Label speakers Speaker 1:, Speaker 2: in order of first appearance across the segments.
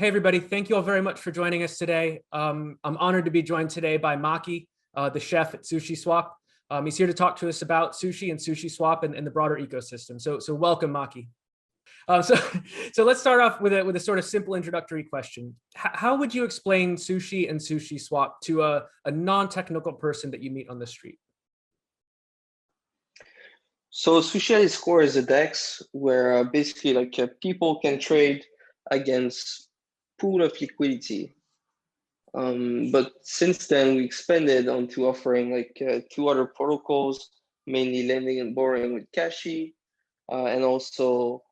Speaker 1: Hey, everybody. Thank you all very much for joining us today. I'm honored to be joined today by Maki, the chef at SushiSwap. He's here to talk to us about sushi and SushiSwap and the broader ecosystem. So welcome, Maki. So let's start off with a sort of simple introductory question. How would you explain sushi and SushiSwap to a non-technical person that you meet on the street?
Speaker 2: So Sushi at its core is a DEX where basically people can trade against pool of liquidity. But since then we expanded onto offering two other protocols, mainly lending and borrowing with Kashi, and also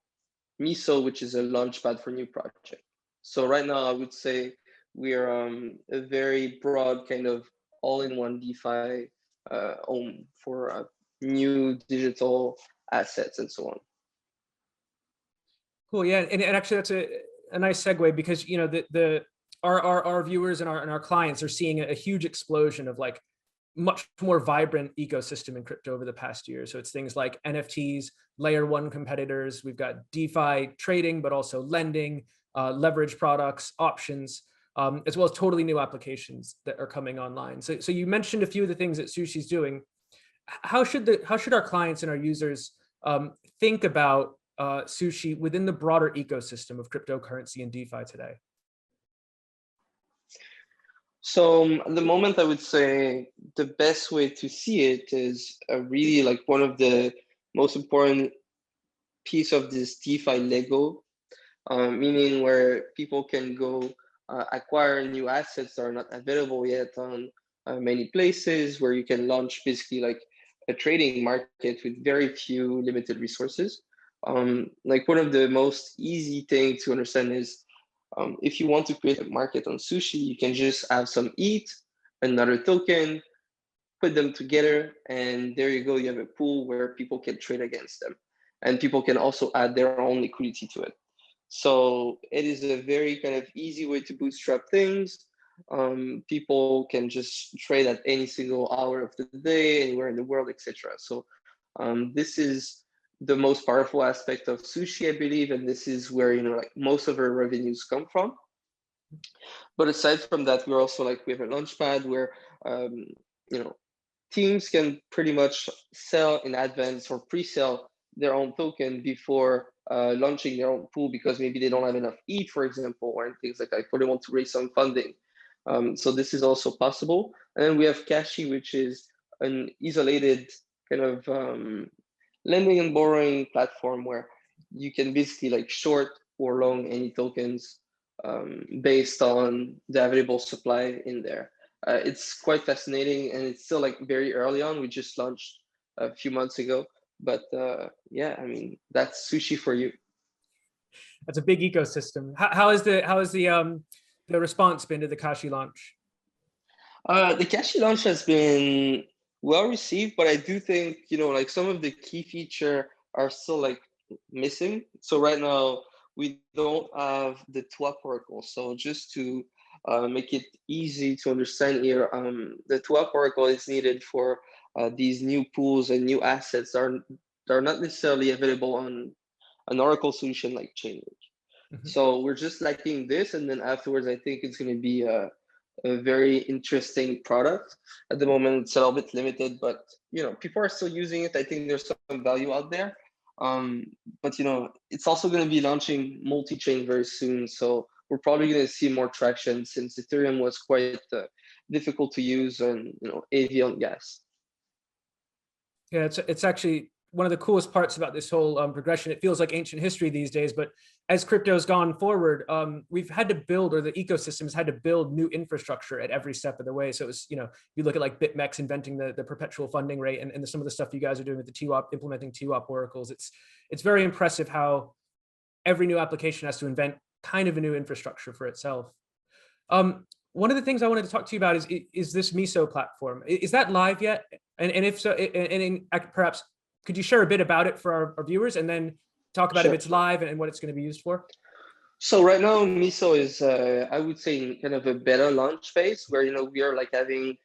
Speaker 2: Miso, which is a launchpad for new project. So right now I would say we are a very broad kind of all-in-one DeFi home for new digital assets and so on.
Speaker 1: Cool, yeah, and actually that's a nice segue because our viewers and our clients are seeing a huge explosion of like much more vibrant ecosystem in crypto over the past year. So it's things like NFTs, layer one competitors. We've got DeFi trading, but also lending, leverage products, options, as well as totally new applications that are coming online. So you mentioned a few of the things that Sushi's doing. How should our clients and our users think about Sushi within the broader ecosystem of cryptocurrency and DeFi today?
Speaker 2: So at the moment, I would say the best way to see it is really like one of the most important piece of this DeFi Lego, meaning where people can go acquire new assets that are not available yet on many places, where you can launch basically like a trading market with very few limited resources. Like one of the most easy things to understand is if you want to create a market on Sushi, you can just have some ETH, another token, put them together, and there you go. You have a pool where people can trade against them, and people can also add their own liquidity to it. So it is a very kind of easy way to bootstrap things. People can just trade at any single hour of the day, anywhere in the world, etc. So this is the most powerful aspect of Sushi, I believe, and this is where like most of our revenues come from. But aside from that, we're also we have a launchpad where teams can pretty much sell in advance or pre-sell their own token before launching their own pool, because maybe they don't have enough ETH, for example, or things like that, or they want to raise some funding. So this is also possible. And then we have Kashi, which is an isolated kind of lending and borrowing platform where you can basically like short or long any tokens based on the available supply in there. It's quite fascinating, and it's still like very early on. We just launched a few months ago, but yeah, I mean, that's Sushi for you.
Speaker 1: That's a big ecosystem. How is the response been to the Kashi launch?
Speaker 2: The Kashi launch has been well received, but I do think like some of the key feature are still like missing. So right now we don't have the TWAP oracle. So just to make it easy to understand here, the TWAP oracle is needed for these new pools and new assets that are not necessarily available on an oracle solution like Chainlink. Mm-hmm. So we're just lacking this, and then afterwards I think it's going to be a very interesting product. At the moment it's a little bit limited, but people are still using it. I think there's some value out there, but it's also going to be launching multi-chain very soon, so we're probably going to see more traction, since Ethereum was quite difficult to use and AV on gas.
Speaker 1: Yeah, it's actually one of the coolest parts about this whole progression. It feels like ancient history these days, but as crypto's gone forward, we've had to build, or the ecosystem's had to build new infrastructure at every step of the way. So it was, you look at like BitMEX inventing the perpetual funding rate, and some of the stuff you guys are doing with the TWAP, implementing TWAP oracles. It's very impressive how every new application has to invent kind of a new infrastructure for itself. One of the things I wanted to talk to you about is this Miso platform. Is that live yet? And if so, perhaps could you share a bit about it for our viewers, and then talk about if it's live and what it's going to be used for?
Speaker 2: So right now, Miso is, I would say, in kind of a beta launch phase, where we are like having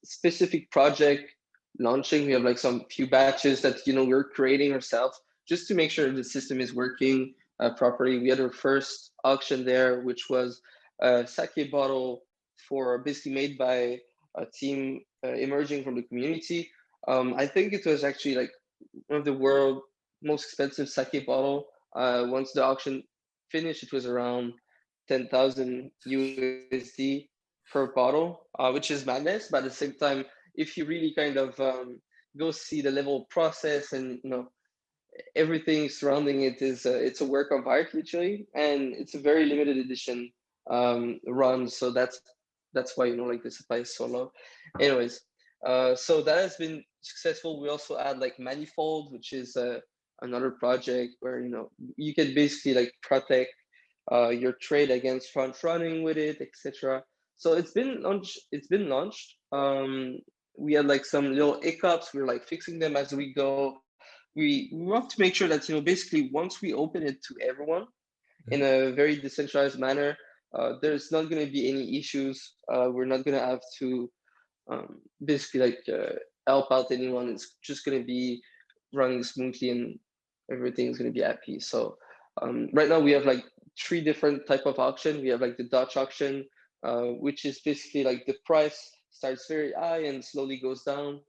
Speaker 2: specific project launching. We have like some few batches that we're creating ourselves, just to make sure the system is working property. We had our first auction there, which was a sake bottle for basically made by a team emerging from the community. I think it was actually like one of the world's most expensive sake bottle. Once the auction finished, it was around 10,000 USD per bottle, which is madness. But at the same time, if you really kind of go see the level of process and everything surrounding it is it's a work of art literally, and it's a very limited edition run. So that's why like the supply is so low. Anyways, so that has been successful. We also add like Manifold, which is another project where you can basically like protect your trade against front running with it, etc. So it's been launched. We had like some little hiccups. We're like fixing them as we go. We want to make sure that basically once we open it to everyone in a very decentralized manner, there's not going to be any issues. We're not going to have to basically like help out anyone. It's just going to be running smoothly and everything's going to be happy. So right now we have like 3 different type of auction. We have like the Dutch auction, which is basically like the price starts very high and slowly goes down.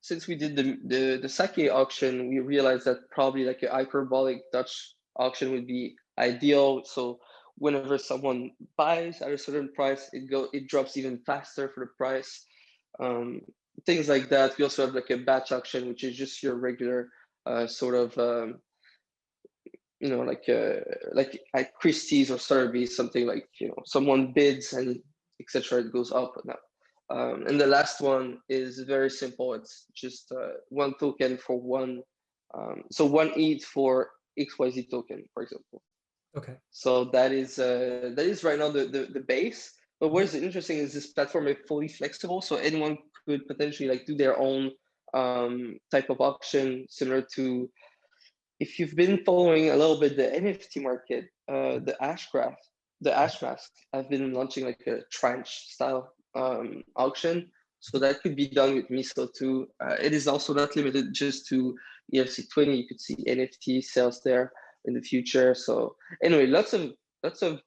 Speaker 2: Since we did the sake auction, we realized that probably like a hyperbolic Dutch auction would be ideal. So whenever someone buys at a certain price, it drops even faster for the price. Things like that. We also have like a batch auction, which is just your regular sort of like at Christie's or Sotheby's, something like someone bids and etc. It goes up and down. And the last one is very simple. It's just 1 token for one. So 1 ETH for XYZ token, for example.
Speaker 1: Okay.
Speaker 2: So that is right now the base. But what is interesting is this platform is fully flexible, so anyone could potentially like do their own type of auction, similar to if you've been following a little bit the NFT market, the Ash Mask, I've been launching like a tranche style auction. So that could be done with Miso too. It is also not limited just to ERC20. You could see NFT sales there in the future. So anyway, lots of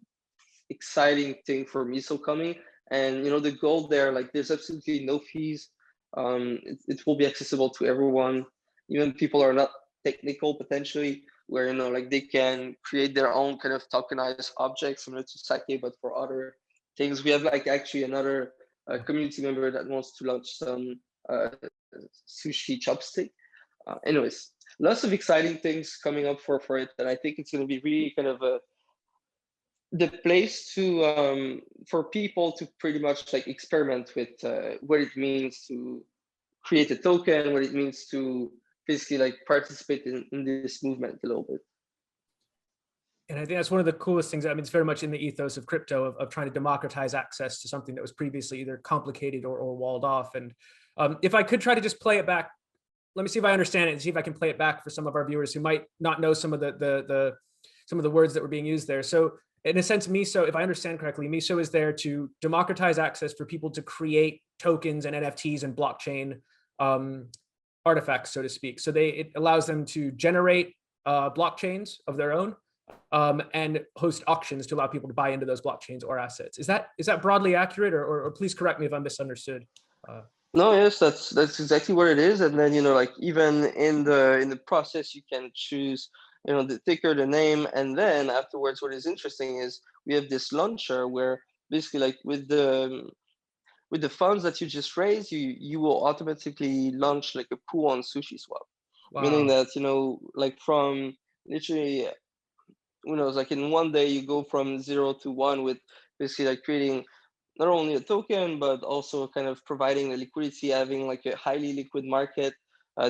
Speaker 2: exciting thing for Miso coming. And the goal there, like there's absolutely no fees. It will be accessible to everyone, even people are not technical potentially, where like they can create their own kind of tokenized objects similar to Sake, but for other things. We have like actually another community member that wants to launch some sushi chopstick. Anyways, lots of exciting things coming up for it, and I think it's going to be really kind of the place to for people to pretty much like experiment with what it means to create a token, what it means to basically like participate in this movement a little bit.
Speaker 1: And I think that's one of the coolest things. I mean, it's very much in the ethos of crypto of trying to democratize access to something that was previously either complicated or walled off. And if I could try to just play it back, let me see if I understand it and see if I can play it back for some of our viewers who might not know some of the words that were being used there. So in a sense, Miso, if I understand correctly, Miso is there to democratize access for people to create tokens and NFTs and blockchain artifacts, so to speak. So it allows them to generate blockchains of their own and host auctions to allow people to buy into those blockchains or assets. Is that broadly accurate, or please correct me if I'm misunderstood?
Speaker 2: No, yes, that's exactly what it is. And then like even in the process, you can choose the ticker, the name, and then afterwards, what is interesting is we have this launcher where basically like with the funds that you just raised, you will automatically launch like a pool on SushiSwap. Wow. Meaning that like from literally who knows, like in one day you go from 0 to 1 with basically like creating not only a token but also kind of providing the liquidity, having like a highly liquid market,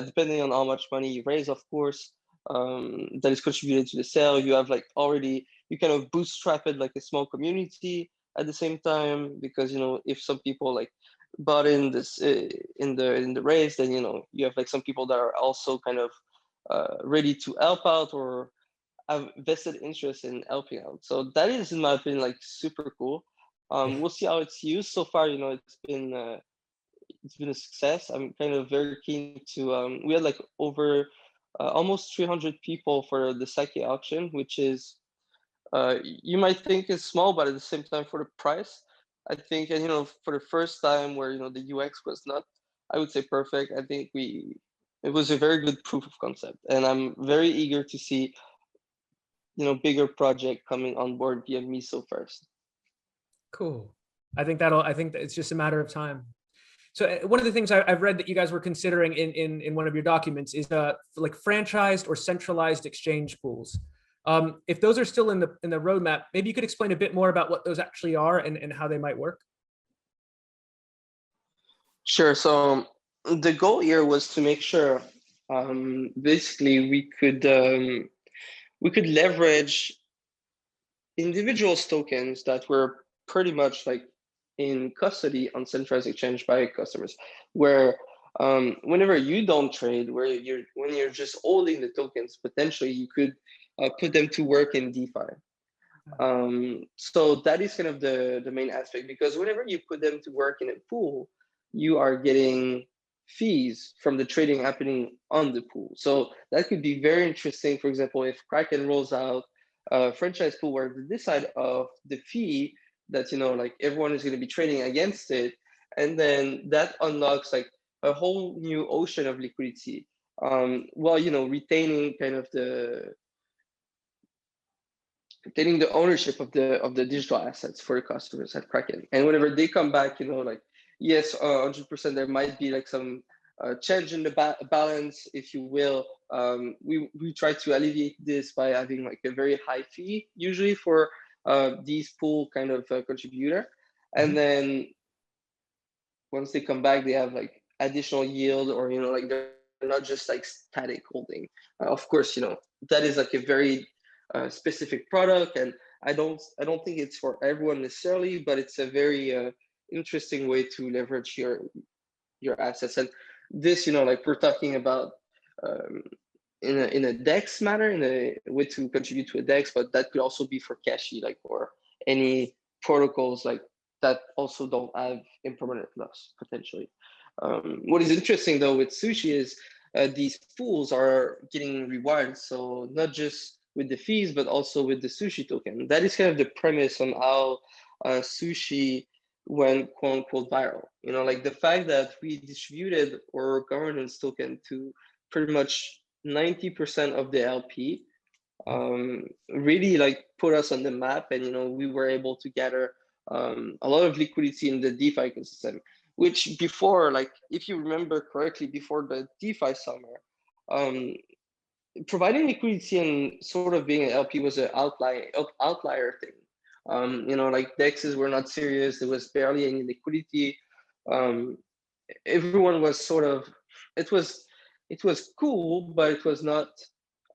Speaker 2: depending on how much money you raise, of course, that is contributed to the sale. You have like already, you kind of bootstrap it like a small community at the same time, because if some people like bought in this in the raise, then you have like some people that are also kind of ready to help out or have vested interest in helping out. So that is, in my opinion, like super cool. We'll see how it's used. So far, it's been a success. I'm kind of very keen to. We had like over almost 300 people for the sake auction, which is you might think is small, but at the same time for the price, I think, and for the first time where the UX was not, I would say, perfect. I think it was a very good proof of concept, and I'm very eager to see bigger project coming on board via Miso first.
Speaker 1: Cool. I think that it's just a matter of time. So one of the things I've read that you guys were considering in one of your documents is like franchised or centralized exchange pools. If those are still in the roadmap, maybe you could explain a bit more about what those actually are and how they might work.
Speaker 2: Sure. So the goal here was to make sure, basically, we could leverage individuals tokens that were pretty much like in custody on centralized exchange by customers, where whenever you don't trade, when you're just holding the tokens, potentially you could put them to work in DeFi. So that is kind of the main aspect, because whenever you put them to work in a pool, you are getting fees from the trading happening on the pool. So that could be very interesting. For example, if Kraken rolls out a franchise pool where they decide of the fee that like everyone is going to be trading against it, and then that unlocks like a whole new ocean of liquidity, while retaining kind of retaining the ownership of the digital assets for the customers at Kraken. And whenever they come back, like, yes, 100%, there might be like some change in the balance, if you will. We try to alleviate this by having like a very high fee, usually for these pool kind of contributor. And then once they come back, they have like additional yield, or like they're not just like static holding. Of course, that is like a very specific product, and I don't think it's for everyone necessarily, but it's a very interesting way to leverage your assets. And this, like we're talking about in a DEX manner, in a way to contribute to a DEX, but that could also be for Cashi, like, or any protocols like that also don't have impermanent loss potentially. What is interesting though with Sushi is these pools are getting rewards, so not just with the fees, but also with the Sushi token. That is kind of the premise on how Sushi went quote unquote viral. Like the fact that we distributed our governance token to pretty much 90% of the LP really like put us on the map, and we were able to gather a lot of liquidity in the DeFi ecosystem, which before, like if you remember correctly, before the DeFi summer, providing liquidity and sort of being an LP was an outlier thing. Like DEXs were not serious. There was barely any liquidity. Everyone was sort of, it was cool, but it was not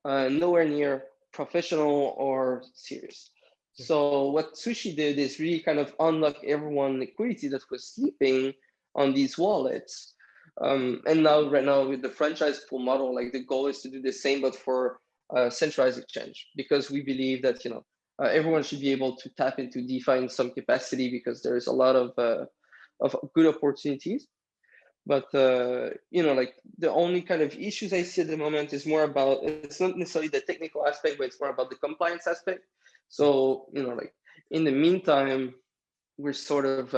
Speaker 2: nowhere near professional or serious. So what Sushi did is really kind of unlock everyone liquidity that was sleeping on these wallets. And right now with the franchise pool model, like the goal is to do the same, but for centralized exchange, because we believe that everyone should be able to tap into DeFi in some capacity, because there is a lot of good opportunities. But like the only kind of issues I see at the moment is more about, it's not necessarily the technical aspect, but it's more about the compliance aspect. So like in the meantime, we're sort of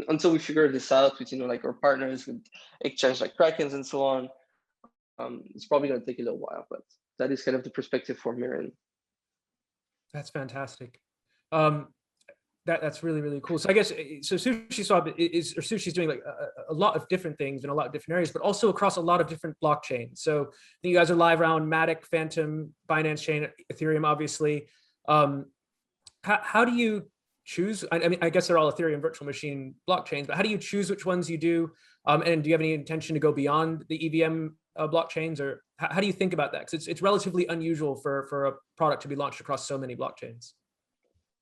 Speaker 2: until we figure this out with like our partners with exchange like Krakens and so on, it's probably going to take a little while, but that is kind of the perspective for Mirren.
Speaker 1: That's fantastic. That's really, really cool. So I guess, so SushiSwap Sushi's doing like a lot of different things in a lot of different areas, but also across a lot of different blockchains. So I think you guys are live around Matic, Phantom, Binance Chain, Ethereum, obviously. How do you choose? I mean, I guess they're all Ethereum virtual machine blockchains, but how do you choose which ones you do? And do you have any intention to go beyond the EVM blockchains, or how do you think about that? Because it's relatively unusual for a product to be launched across so many blockchains.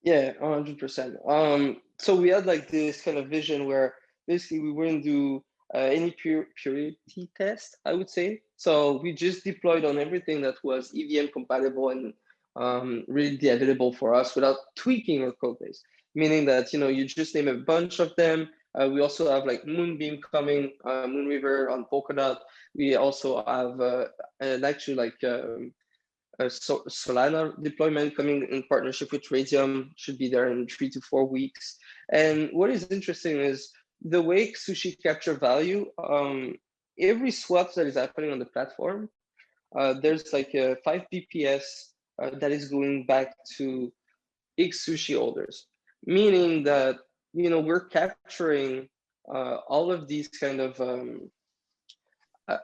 Speaker 2: Yeah, 100%. So we had like this kind of vision where basically we wouldn't do any purity test, I would say. So we just deployed on everything that was EVM compatible and really available for us without tweaking our code base. Meaning that you just name a bunch of them, We also have like Moonbeam coming, Moonriver on Polkadot. We also have Solana deployment coming in partnership with Radium, should be there in 3 to 4 weeks. And what is interesting is the way Sushi capture value, every swap that is happening on the platform, there's like a 5 BPS that is going back to X Sushi holders, meaning that, you know, we're capturing all of these kind of,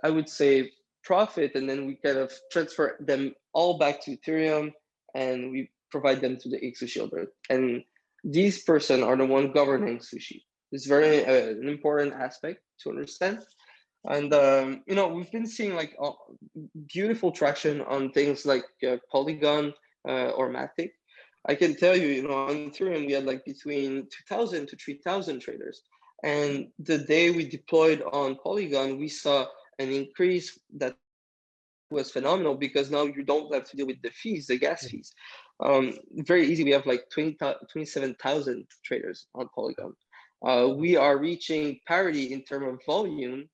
Speaker 2: I would say, profit, and then we kind of transfer them all back to Ethereum, and we provide them to the X Sushi holder. And these person are the one governing Sushi. It's very an important aspect to understand. And you know, we've been seeing like beautiful traction on things like Polygon or Matic. I can tell you, you know, on Ethereum we had like between 2,000 to 3,000 traders, and the day we deployed on Polygon, we saw an increase that was phenomenal, because now you don't have to deal with the fees, the gas fees. Very easy. We have like 27,000 traders on Polygon. We are reaching parity in terms of volume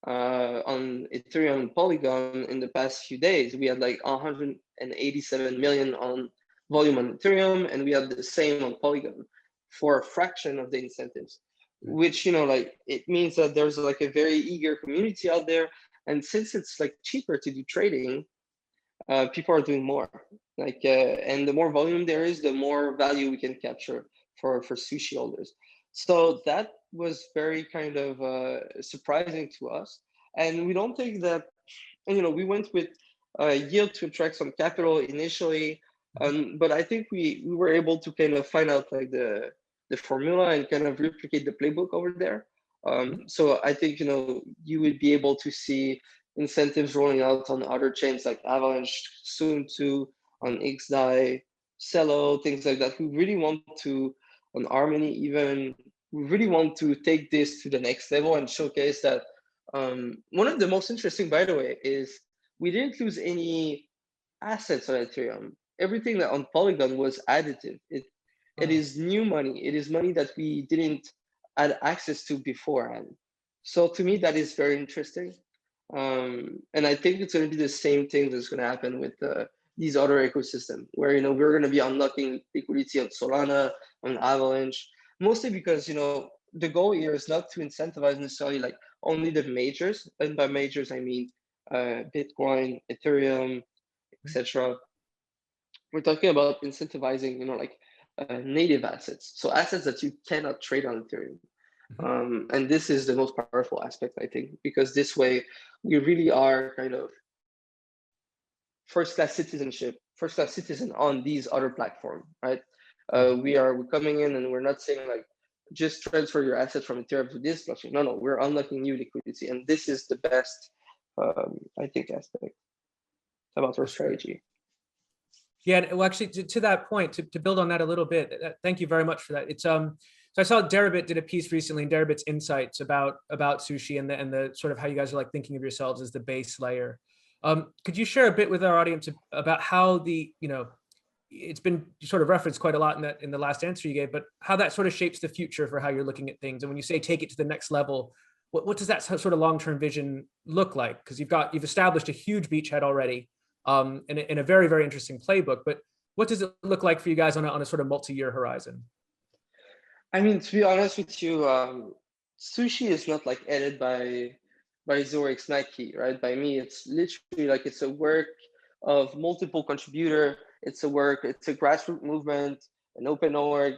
Speaker 2: on Ethereum and Polygon in the past few days. We had like 187 million on volume on Ethereum, and we had the same on Polygon for a fraction of the incentives, which, you know, like it means that there's like a very eager community out there. And since it's like cheaper to do trading, people are doing more. Like, and the more volume there is, the more value we can capture for Sushi holders. So that was very kind of surprising to us. And we don't think that, you know, we went with yield to attract some capital initially, but I think we were able to kind of find out like the formula and kind of replicate the playbook over there. So I think, you know, you would be able to see incentives rolling out on other chains like Avalanche soon too, on XDAI, Celo, things like that. We really want to, on Harmony even, we really want to take this to the next level and showcase that. One of the most interesting, by the way, is we didn't lose any assets on Ethereum. Everything that on Polygon was additive. It is new money. It is money that we didn't had access to beforehand. So to me, that is very interesting. And I think it's going to be the same thing that's going to happen with these other ecosystems, where, you know, we're going to be unlocking liquidity on Solana, on Avalanche, mostly because, you know, the goal here is not to incentivize necessarily like only the majors, and by majors I mean Bitcoin, Ethereum, etc. We're talking about incentivizing, you know, like native assets, so assets that you cannot trade on Ethereum. And this is the most powerful aspect, I think, because this way we really are kind of first-class citizen on these other platforms, right? We're coming in and we're not saying like just transfer your assets from Ethereum to this blockchain. No, we're unlocking new liquidity, and this is the best, I think, aspect about our strategy.
Speaker 1: Yeah, well, actually, to that point, to build on that a little bit, thank you very much for that. It's so I saw Deribit did a piece recently in Deribit's Insights about Sushi and the sort of how you guys are like thinking of yourselves as the base layer. Could you share a bit with our audience about how the, you know, it's been sort of referenced quite a lot in the last answer you gave, but how that sort of shapes the future for how you're looking at things? And when you say take it to the next level, what does that sort of long-term vision look like? Because you've established a huge beachhead already, in a very, very interesting playbook, but what does it look like for you guys on a sort of multi-year horizon?
Speaker 2: I mean, to be honest with you, Sushi is not like edited by 0xMaki, right? By me, it's literally like it's a work of multiple contributor. It's a grassroots movement, an open org.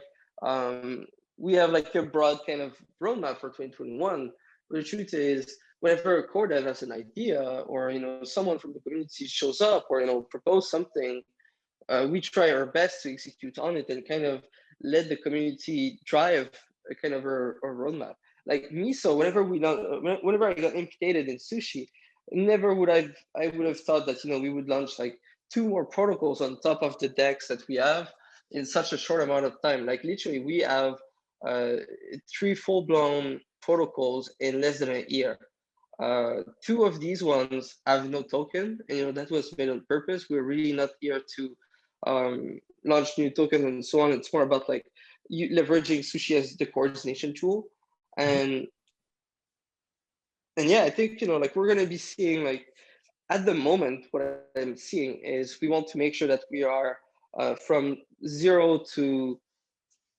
Speaker 2: We have like a broad kind of roadmap for 2021. But the truth is, whenever a core dev has an idea, or, you know, someone from the community shows up, or, you know, propose something, we try our best to execute on it and kind of let the community drive a kind of a roadmap. Like Miso, whenever I got implicated in Sushi, never would I would have thought that, you know, we would launch like 2 more protocols on top of the decks that we have in such a short amount of time. Like literally, we have 3 full-blown protocols in less than a year. 2 of these ones have no token, and, you know, that was made on purpose. We're really not here to launch new tokens and so on. It's more about like leveraging Sushi as the coordination tool. And yeah, I think, like we're going to be seeing, like, at the moment, what I'm seeing is we want to make sure that we are from 0 to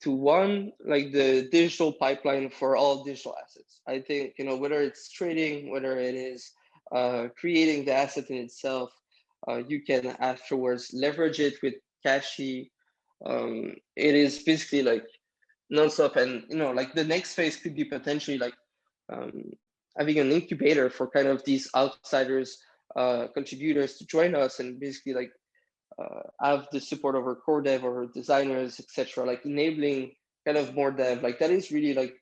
Speaker 2: 1, like the digital pipeline for all digital assets. I think, whether it's trading, whether it is creating the asset in itself, you can afterwards leverage it with Cashy. It is basically like nonstop, and like the next phase could be potentially like having an incubator for kind of these outsiders, contributors to join us, and basically like have the support of our core dev or designers, etc. Like enabling kind of more dev. Like that is really like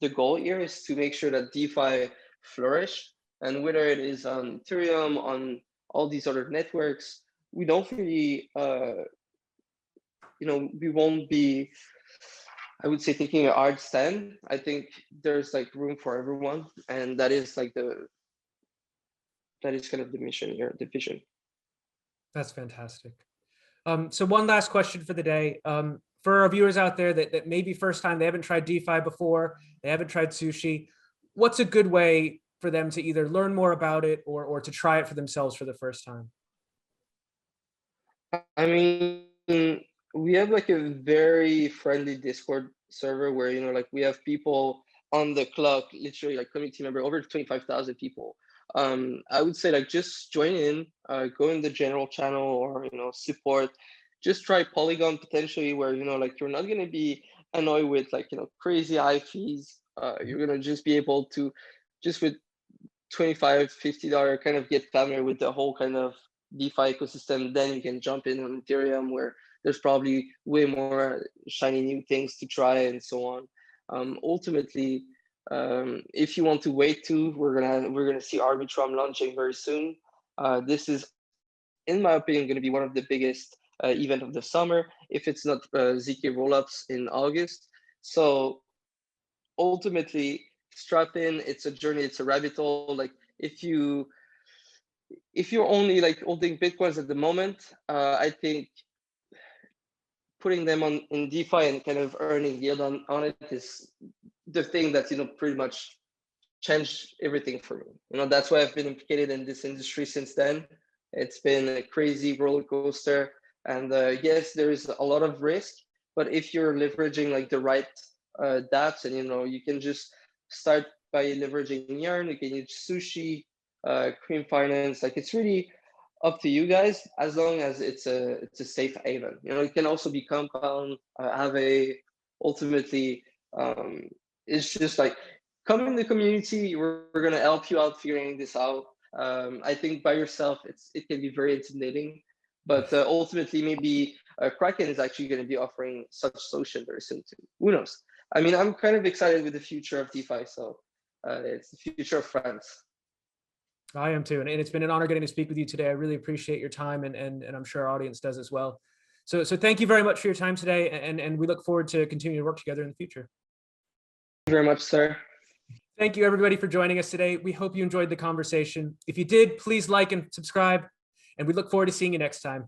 Speaker 2: the goal here, is to make sure that DeFi flourish. And whether it is on Ethereum, on all these other networks, we don't really, we won't be, I would say, taking a hard stand. I think there's like room for everyone, and that is like that is kind of the mission here, the vision.
Speaker 1: That's fantastic. So one last question for the day. For our viewers out there that maybe first time, they haven't tried DeFi before, they haven't tried Sushi, what's a good way for them to either learn more about it or to try it for themselves for the first time?
Speaker 2: I mean, we have like a very friendly Discord server where, like we have people on the clock, literally like community member, over 25,000 people. I would say like just join in, go in the general channel, or support. Just try Polygon potentially, where like you're not gonna be annoyed with like crazy high fees. You're gonna just be able to just with $25, $50 kind of get familiar with the whole kind of DeFi ecosystem. Then you can jump in on Ethereum, where there's probably way more shiny new things to try and so on. Ultimately, if you want to wait too, we're gonna see Arbitrum launching very soon. This is, in my opinion, going to be one of the biggest event of the summer, if it's not ZK rollups in August. So ultimately, strap in. It's a journey. It's a rabbit hole. Like if you're only like holding Bitcoins at the moment, I think putting them in DeFi and kind of earning yield on it is the thing that's pretty much changed everything for me. That's why I've been implicated in this industry since then. It's been a crazy roller coaster, and yes, there is a lot of risk, but if you're leveraging like the right dApps, and you can just start by leveraging Yarn, you can use Sushi, Cream Finance. Like it's really up to you guys, as long as it's a safe haven. It can also be Compound, Aave. Ultimately, it's just like come in the community. We're gonna help you out figuring this out. I think by yourself, it can be very intimidating, but ultimately maybe Kraken is actually going to be offering such solution very soon too. Who knows? I mean, I'm kind of excited with the future of DeFi. So it's the future of France.
Speaker 1: I am too, and it's been an honor getting to speak with you today. I really appreciate your time, and I'm sure our audience does as well. So thank you very much for your time today, and we look forward to continuing to work together in the future.
Speaker 2: Thank you very much, sir.
Speaker 1: Thank you, everybody, for joining us today. We hope you enjoyed the conversation. If you did, please like and subscribe, and we look forward to seeing you next time.